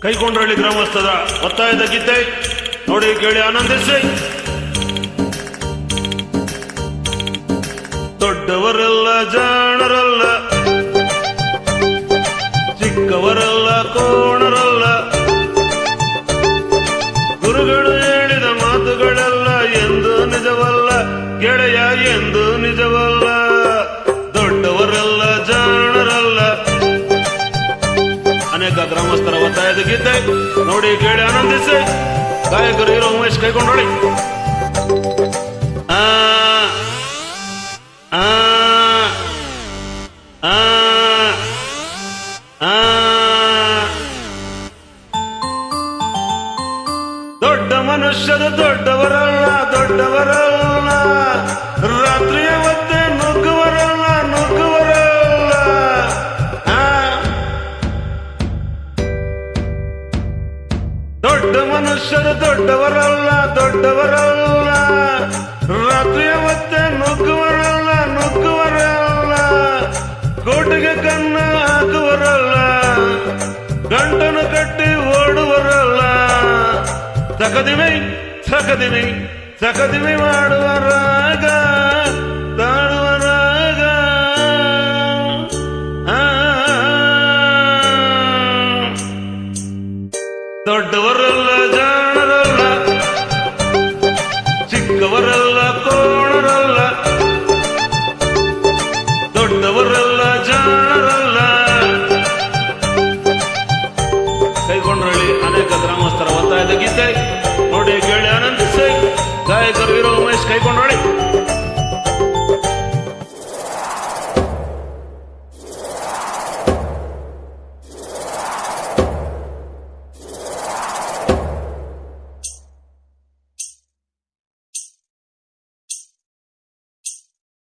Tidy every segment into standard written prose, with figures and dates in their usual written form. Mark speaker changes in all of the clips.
Speaker 1: ಕೈಕೊಂಡ್ರಳ್ಳಿ ಗ್ರಾಮಸ್ಥರ ಒತ್ತಾಯದ ಗೀತೆ ನೋಡಿ ಕೇಳಿ ಆನಂದಿಸಿ. ದೊಡ್ಡವರೆಲ್ಲ ಜಾಣರಲ್ಲ, ಚಿಕ್ಕವರೆಲ್ಲ ಕೋಣರಲ್ಲ, ಗುರುಗಳು ಹೇಳಿದ ಮಾತುಗಳೆಲ್ಲ ಎಂದು ನಿಜವಲ್ಲ ಗೆಳೆಯ, ಎಂದು ನಿಜವಲ್ಲ. ದೊಡ್ಡವರೆಲ್ಲ ಜಾಣರಲ್ಲ. ಅನೇಕ ಗ್ರಾಮಸ್ಥರ ಒತ್ತಾಯದ ಗೀತೆ ನೋಡಿ ಕೇಳಿ ಆನಂದಿಸಿ. ಗಾಯಕರು ಹೀರೋ ಉಮೇಶ್ ಕೈಕೊಂಡೊಳ್ಳಿ. ದೊಡ್ಡ ಮನುಷ್ಯರು ದೊಡ್ಡವರಲ್ಲ, ದೊಡ್ಡವರಲ್ಲ, ರಾತ್ರಿಯ ಹೊತ್ತೆ ನುಗ್ಗುವರಲ್ಲ, ನುಗ್ಗುವರಲ್ಲ. ದೊಡ್ಡ ಮನುಷ್ಯರು ದೊಡ್ಡವರಲ್ಲ, ದೊಡ್ಡವರಲ್ಲ, ರಾತ್ರಿಯ ಹೊತ್ತೆ ನುಗ್ಗುವರಲ್ಲ, ನುಗ್ಗುವರಲ್ಲ, ಕೋಟೆಗೆ ಕನ್ನ ಹಾಕುವರಲ್ಲ, ಗಂಟನು ಕಟ್ಟಿ ಓಡುವರಲ್ಲ, ಸಕದಿಮೆ ಸಕದಿಮೆ ಸಕದಿಮೆ ಮಾಡುವ ರಾಗ, ತಾಳುವ ರಾಗ. ದೊಡ್ಡವರಲ್ಲ ಜಾಣರಲ್ಲ, ಚಿಕ್ಕವರಲ್ಲ ಕೋಣರಲ್ಲ, ದೊಡ್ಡವರಲ್ಲ ಜಾಣರಲ್ಲ. ಕೈಕೊಂಡ್ರಳ್ಳಿ ಅನೇಕ ಗ್ರಾಮಸ್ಥರ ಒತ್ತಾಯದ ಗೀತೆ ನೋಡಿ ಕೇಳಿ ಆನಂದಿಸಿ. ಗಾಯಕರು ಹೀರೋ ಉಮೇಶ್ ಕೈಕೊಂಡ್ರಳ್ಳಿ.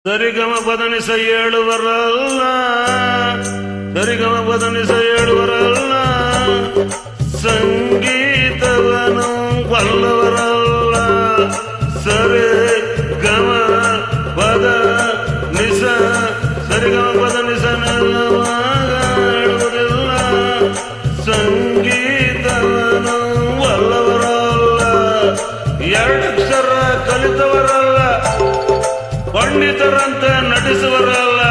Speaker 1: ಸರಿಗಮ ಬದನಿಸ ಹೇಳುವರಲ್ಲ, ಸರಿಗಮ ಬದನಿಸ ಹೇಳುವರಲ್ಲ, ಸಂಗೀತವನು ಬಲ್ಲವರಲ್ಲ. ಸರಿ ಗಮ ಪದ ನಿಸ, ಸರಿಗಮ ಪದ ನಿಸ ಹೇಳುವುದಿಲ್ಲ, ಸಂಗೀತವನು ಬಲ್ಲವರಲ್ಲ. ಎರಡಕ್ಷರ ಕಲಿತವರಲ್ಲ, ಪಂಡಿತರಂತೆ ನಟಿಸುವರಲ್ಲ.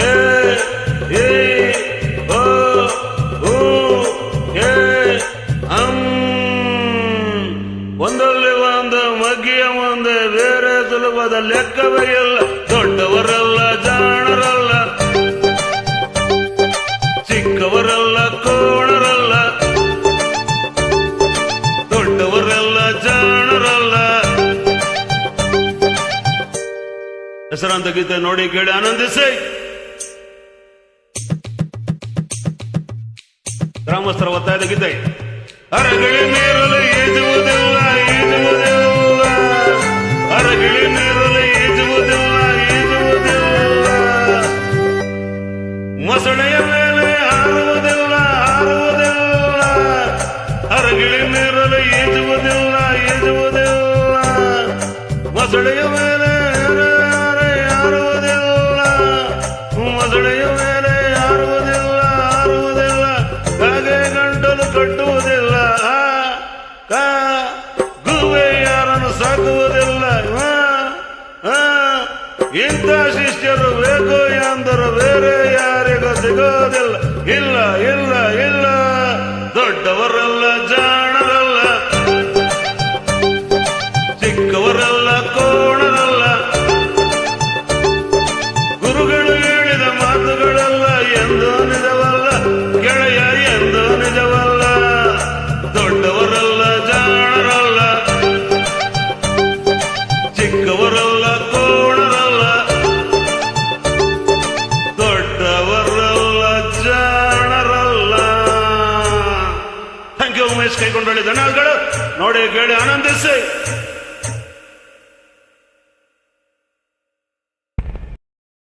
Speaker 1: ಏ ಏ ಓ ಊ ಏ ಒಂದಲ್ಲಿ ಒಂದು ಮಗ್ಗಿಯ ಮುಂದೆ ಬೇರೆ ಸುಲಭದ ಲೆಕ್ಕವೇ ಇಲ್ಲ. ದೊಡ್ಡವರಲ್ಲ ಜಾಣರಲ್ಲ, ಚಿಕ್ಕವರಲ್ಲ ಕೋಣರಲ್ಲ, ದೊಡ್ಡವರೆಲ್ಲ ಜಾಣರಲ್ಲ. ಹೆಸರಾಂತ ಗೀತೆ ನೋಡಿ ಕೇಳಿ ಆನಂದಿಸಿ. ಗ್ರಾಮಸ್ಥರ ಒತ್ತಾಯದ ಗೀತೆ. ಅರಗಿಳಿ ನೀರಲು ಈಜುವುದಿಲ್ಲ, ಈಜುವುದಿಲ್ಲ, ಅರಗಿಳಿ ನೀರಲು ಈಜುವುದಿಲ್ಲ, ಈಜುವುದಿಲ್ಲ, ಮೊಸಳೆಯ ಮೇಲೆ ಹಾರುವುದಿಲ್ಲ, ಹಾರುವುದಿಲ್ಲ, ಅರಗಿಳಿ ನೀರಲು ಈಜುವುದಿಲ್ಲ, ಈಜುವುದಿಲ್ಲ, ಮೊಸಳೆಯ ಮೇಲೆ ಮೊಸಳೆಯ ಮೇಲೆ ಹಾರುವುದಿಲ್ಲ, ಹಾರುವುದಿಲ್ಲ, ಕಾಗೆ ಗಂಟಲು ಕಟ್ಟುವುದಿಲ್ಲ, ಗುವೆ ಯಾರನ್ನು ಸಾಕುವುದಿಲ್ಲ. ಇಂಥ ಶಿಷ್ಯರು ಬೇಕು ಎಂದರು ಬೇರೆ ಯಾರಿಗೂ ಸಿಗೋದಿಲ್ಲ. ಇಲ್ಲ ಇಲ್ಲ ಇಲ್ಲ, ದೊಡ್ಡವರಲ್ಲ ಜಾಣರಲ್ಲ, ಚಿಕ್ಕವರಲ್ಲ ಕೋಣರಲ್ಲ, ಗುರುಗಳು ಹೇಳಿದ ಮಾತುಗಳೆಲ್ಲ ಎಂದು ನಿಜವಲ್ಲ ಗೆಳೆಯ, ಎಂದು ನಿಜವಲ್ಲ. ದೊಡ್ಡವರಲ್ಲ ಜಾಣರಲ್ಲ, ಚಿಕ್ಕವರಲ್ಲ ಕೋಣರಲ್ಲ, ದೊಡ್ಡವರಲ್ಲ ಜಾಣರಲ್ಲ. ಥ್ಯಾಂಕ್ ಯು ಉಮೇಶ್ ಕೈಕೊಂಡೊಳ್ಳಿ. ಧನ್ಯವಾದಗಳು. ನೋಡಿ ಕೇಳಿ ಆನಂದಿಸಿ.